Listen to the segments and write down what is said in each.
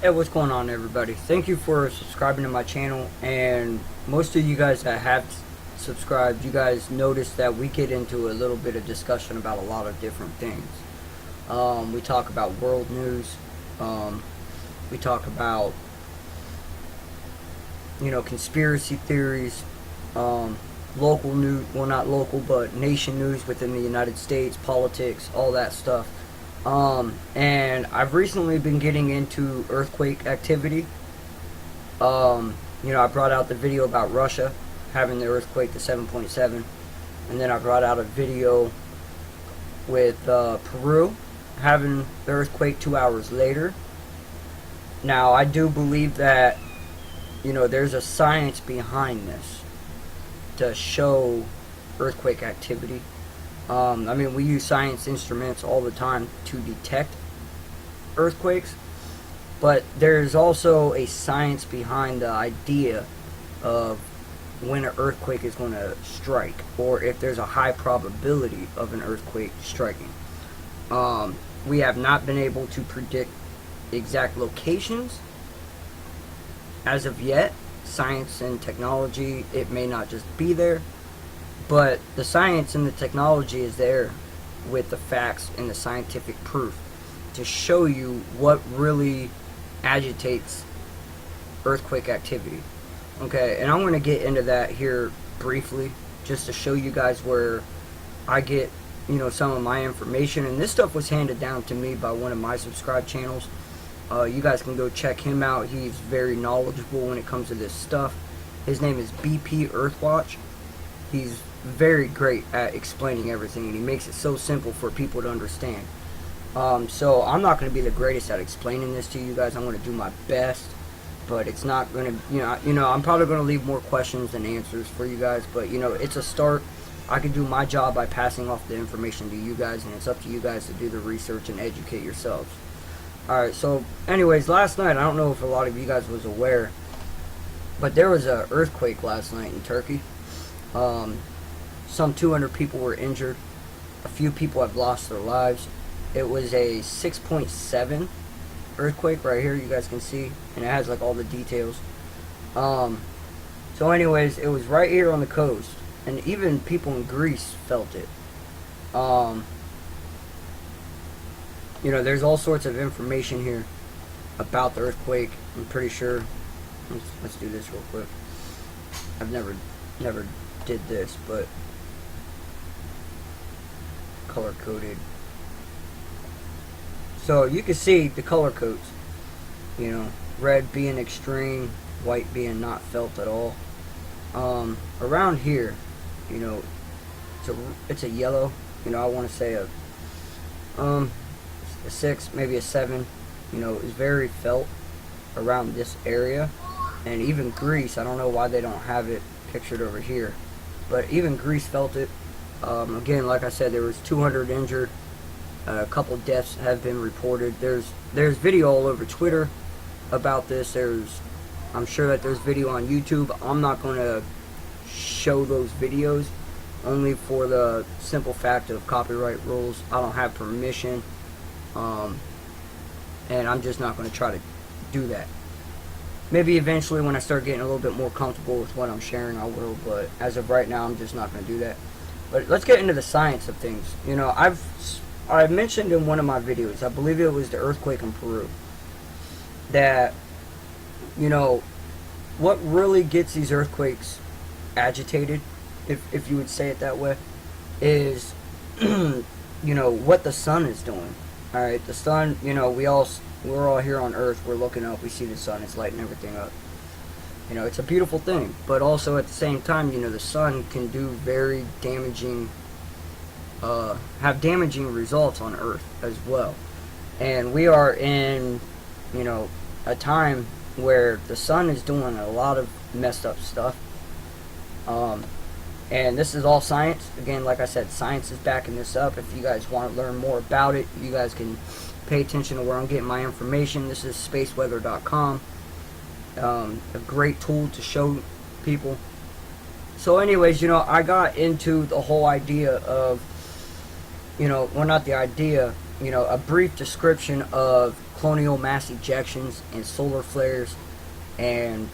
Hey, what's going on, everybody? Thank you for subscribing to my channel. And most of you guys that have subscribed, you guys notice that we get into a little bit of discussion about a lot of different things. We talk about world news. We talk about, conspiracy theories. Local news, well, not local, but nation news within the United States, politics, all that stuff. And I've recently been getting into earthquake activity. I brought out the video about Russia having the earthquake, the 7.7, and then I brought out a video with Peru having the earthquake 2 hours later. Now, I do believe that, there's a science behind this to show earthquake activity. We use science instruments all the time to detect earthquakes, but there's also a science behind the idea of when an earthquake is going to strike, or if there's a high probability of an earthquake striking. We have not been able to predict exact locations as of yet. Science and technology, it may not just be there, but the science and the technology is there with the facts and the scientific proof to show you what really agitates earthquake activity. Okay, and I'm going to get into that here briefly, just to show you guys where I get, some of my information. And this stuff was handed down to me by one of my subscribed channels. You guys can go check him out. He's very knowledgeable when it comes to this stuff. His name is BP Earthwatch. He's very great at explaining everything, and he makes it so simple for people to understand. So I'm not going to be the greatest at explaining this to you guys. I'm going to do my best, but it's not going to, I'm probably going to leave more questions than answers for you guys, but, it's a start. I can do my job by passing off the information to you guys, and it's up to you guys to do the research and educate yourselves. Alright, so anyways, last night, I don't know if a lot of you guys was aware, but there was an earthquake last night in Turkey. Some 200 people were injured. A few people have lost their lives. It was a 6.7 earthquake right here, you guys can see, and it has like all the details. So anyways, it was right here on the coast, and even people in Greece felt it. There's all sorts of information here about the earthquake. I'm pretty sure. Let's do this real quick. I've never did this, but color coded. So you can see the color codes. Red being extreme, white being not felt at all. Around here, it's a yellow. I want to say a 6, maybe a 7. Is very felt around this area, and even Greece. I don't know why they don't have it pictured over here, but even Greece felt it. Again, like I said, there was 200 injured. A couple deaths have been reported. There's video all over Twitter about this. I'm sure that there's video on YouTube. I'm not going to show those videos, only for the simple fact of copyright rules. I don't have permission, and I'm just not going to try to do that. Maybe eventually when I start getting a little bit more comfortable with what I'm sharing, I will, but as of right now, I'm just not going to do that. But let's get into the science of things. I mentioned in one of my videos, I believe it was the earthquake in Peru, that, what really gets these earthquakes agitated, if you would say it that way, is, what the sun is doing. Alright, the sun, we're all here on Earth, we're looking up, we see the sun, it's lighting everything up. It's a beautiful thing, but also at the same time, the sun can do very damaging, have damaging results on Earth as well. And we are in, a time where the sun is doing a lot of messed up stuff. And this is all science. Again, like I said, science is backing this up. If you guys want to learn more about it, you guys can pay attention to where I'm getting my information. This is spaceweather.com. A great tool to show people. So anyways, I got into the whole idea of, well, not the idea, a brief description of colonial mass ejections and solar flares and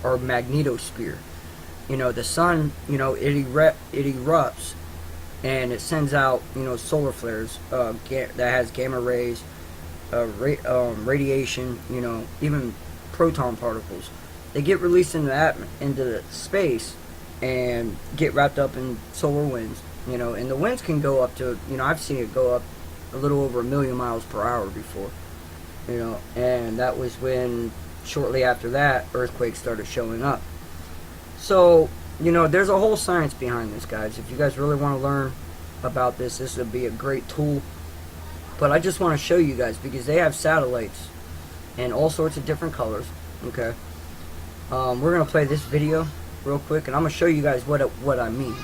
or magnetosphere. You know, the sun, you know, it erupts and it sends out, you know, solar flares that has gamma rays, radiation, you know, even proton particles. They get released into space and get wrapped up in solar winds, you know, and the winds can go up to, you know, I've seen it go up a little over 1,000,000 miles per hour before, you know, and that was when shortly after that earthquakes started showing up. So, you know, there's a whole science behind this, guys. If you guys really want to learn about this would be a great tool. But I just want to show you guys because they have satellites in all sorts of different colors. Okay, we're gonna play this video real quick, and I'm gonna show you guys what I mean.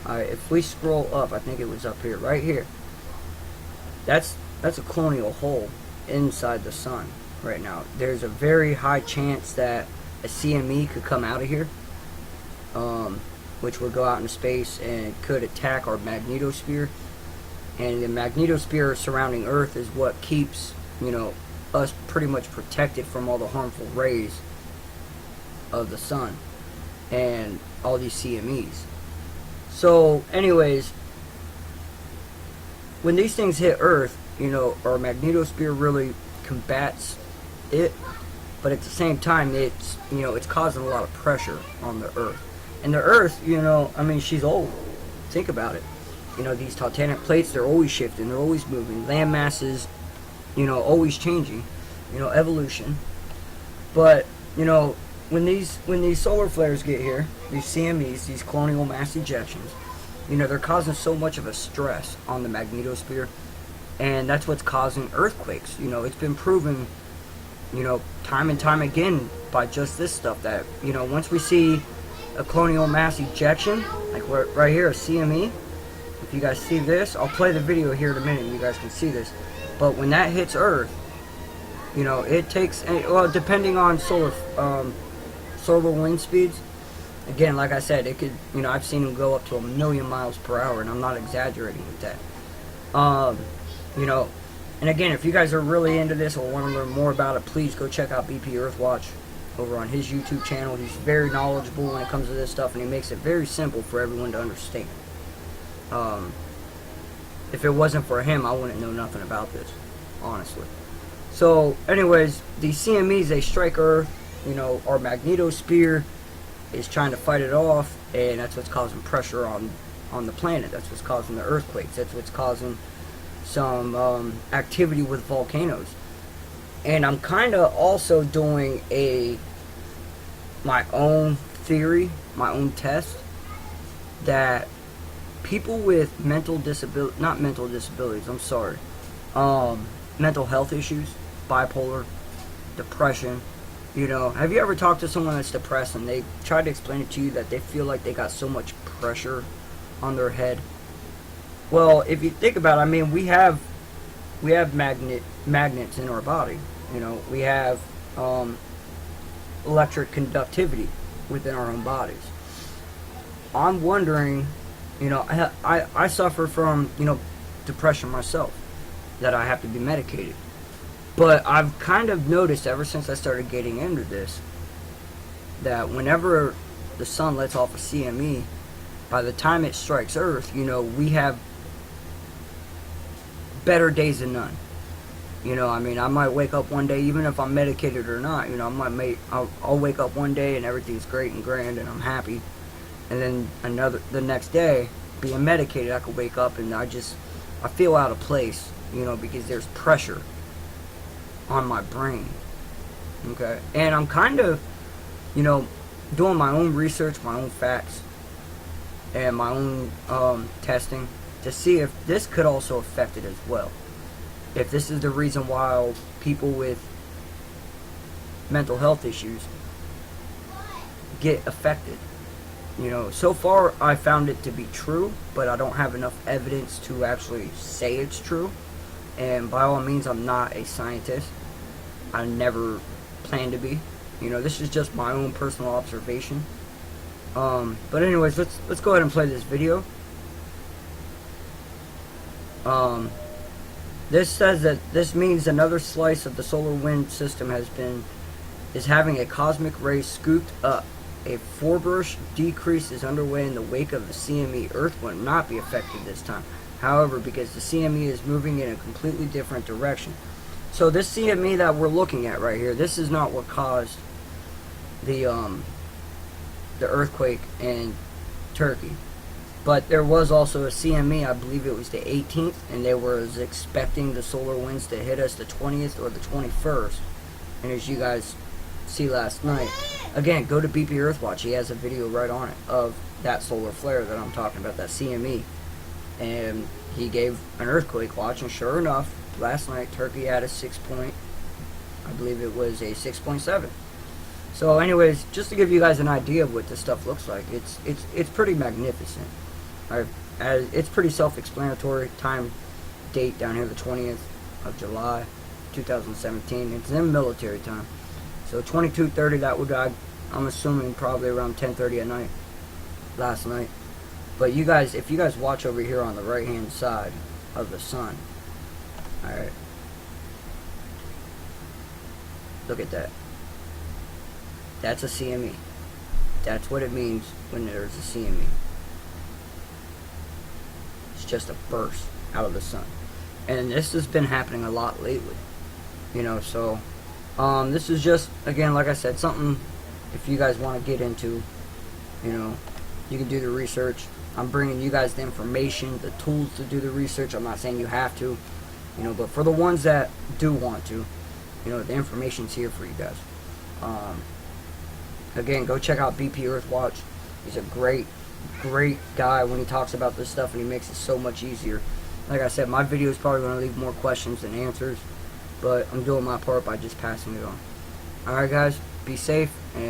If we scroll up, I think it was up here, right here. That's a colonial hole inside the sun right now. There's a very high chance that a CME could come out of here, which would go out into space and could attack our magnetosphere. And the magnetosphere surrounding Earth is what keeps, you know, us pretty much protected from all the harmful rays of the sun and all these CMEs. So anyways, when these things hit Earth, you know, our magnetosphere really combats it, but at the same time it's, you know, it's causing a lot of pressure on the Earth. And the Earth, you know, I mean, she's old. Think about it. You know, these tectonic plates, they're always shifting, they're always moving. Land masses, you know, always changing. You know, evolution. But, you know, when these solar flares get here, these CMEs, these colonial mass ejections, you know, they're causing so much of a stress on the magnetosphere, and that's what's causing earthquakes. You know, it's been proven, you know, time and time again by just this stuff that, you know, once we see a colonial mass ejection, like right here, a CME. If you guys see this, I'll play the video here in a minute and you guys can see this. But when that hits Earth, you know, it takes, well, depending on solar wind speeds, again, like I said, it could, you know, I've seen them go up to 1,000,000 miles per hour, and I'm not exaggerating with that. You know, and again, if you guys are really into this or want to learn more about it, please go check out BP Earthwatch over on his YouTube channel. He's very knowledgeable when it comes to this stuff, and he makes it very simple for everyone to understand. If it wasn't for him, I wouldn't know nothing about this, honestly. So, anyways, these CMEs, they strike Earth. You know, our magnetosphere is trying to fight it off, and that's what's causing pressure on the planet. That's what's causing the earthquakes. That's what's causing some activity with volcanoes. And I'm kind of also doing my own theory, my own test, that people with mental disability, not mental disabilities, I'm sorry, mental health issues, bipolar, depression, you know, have you ever talked to someone that's depressed and they try to explain it to you that they feel like they got so much pressure on their head? Well, if you think about it, I mean, we have magnets in our body, you know, we have electric conductivity within our own bodies. I'm wondering, you know, I suffer from, you know, depression myself, that I have to be medicated. But I've kind of noticed ever since I started getting into this, that whenever the sun lets off a CME, by the time it strikes Earth, you know, we have better days than none. You know, I mean, I might wake up one day, even if I'm medicated or not, you know, I'll wake up one day and everything's great and grand and I'm happy. And then the next day, being medicated, I could wake up and I feel out of place, you know, because there's pressure on my brain. Okay, and I'm kind of, you know, doing my own research, my own facts, and my own testing to see if this could also affect it as well. If this is the reason why people with mental health issues get affected. You know, so far I found it to be true, but I don't have enough evidence to actually say it's true. And by all means, I'm not a scientist. I never plan to be. You know, this is just my own personal observation. But anyways, let's go ahead and play this video. This says that this means another slice of the solar wind system is having a cosmic ray scooped up. A Fourier decrease is underway in the wake of the CME. Earth will not be affected this time, however, because the CME is moving in a completely different direction. So this CME that we're looking at right here, this is not what caused the earthquake in Turkey. But there was also a CME, I believe it was the 18th, and they were expecting the solar winds to hit us the 20th or the 21st. And as you guys see last night, again, go to BP Earthwatch. He has a video right on it of that solar flare that I'm talking about, that CME. And he gave an earthquake watch, and sure enough, last night Turkey had a I believe it was a 6.7. So anyways, just to give you guys an idea of what this stuff looks like, it's pretty magnificent. It's pretty self-explanatory. Time, date down here, the 20th of July, 2017. It's in military time. So 22:30, that would, I'm assuming, probably around 10:30 at night, last night. But you guys, if you guys watch over here on the right-hand side of the sun, alright, look at that. That's a CME. That's what it means when there's a CME. It's just a burst out of the sun. And this has been happening a lot lately. You know, so this is just, again, like I said, something if you guys want to get into, you know, you can do the research. I'm bringing you guys the information, the tools to do the research. I'm not saying you have to, you know, but for the ones that do want to, you know, the information's here for you guys. Again, go check out BP Earthwatch. He's a great guy when he talks about this stuff, and he makes it so much easier. Like I said, my video is probably going to leave more questions than answers, but I'm doing my part by just passing it on. Alright guys, be safe, and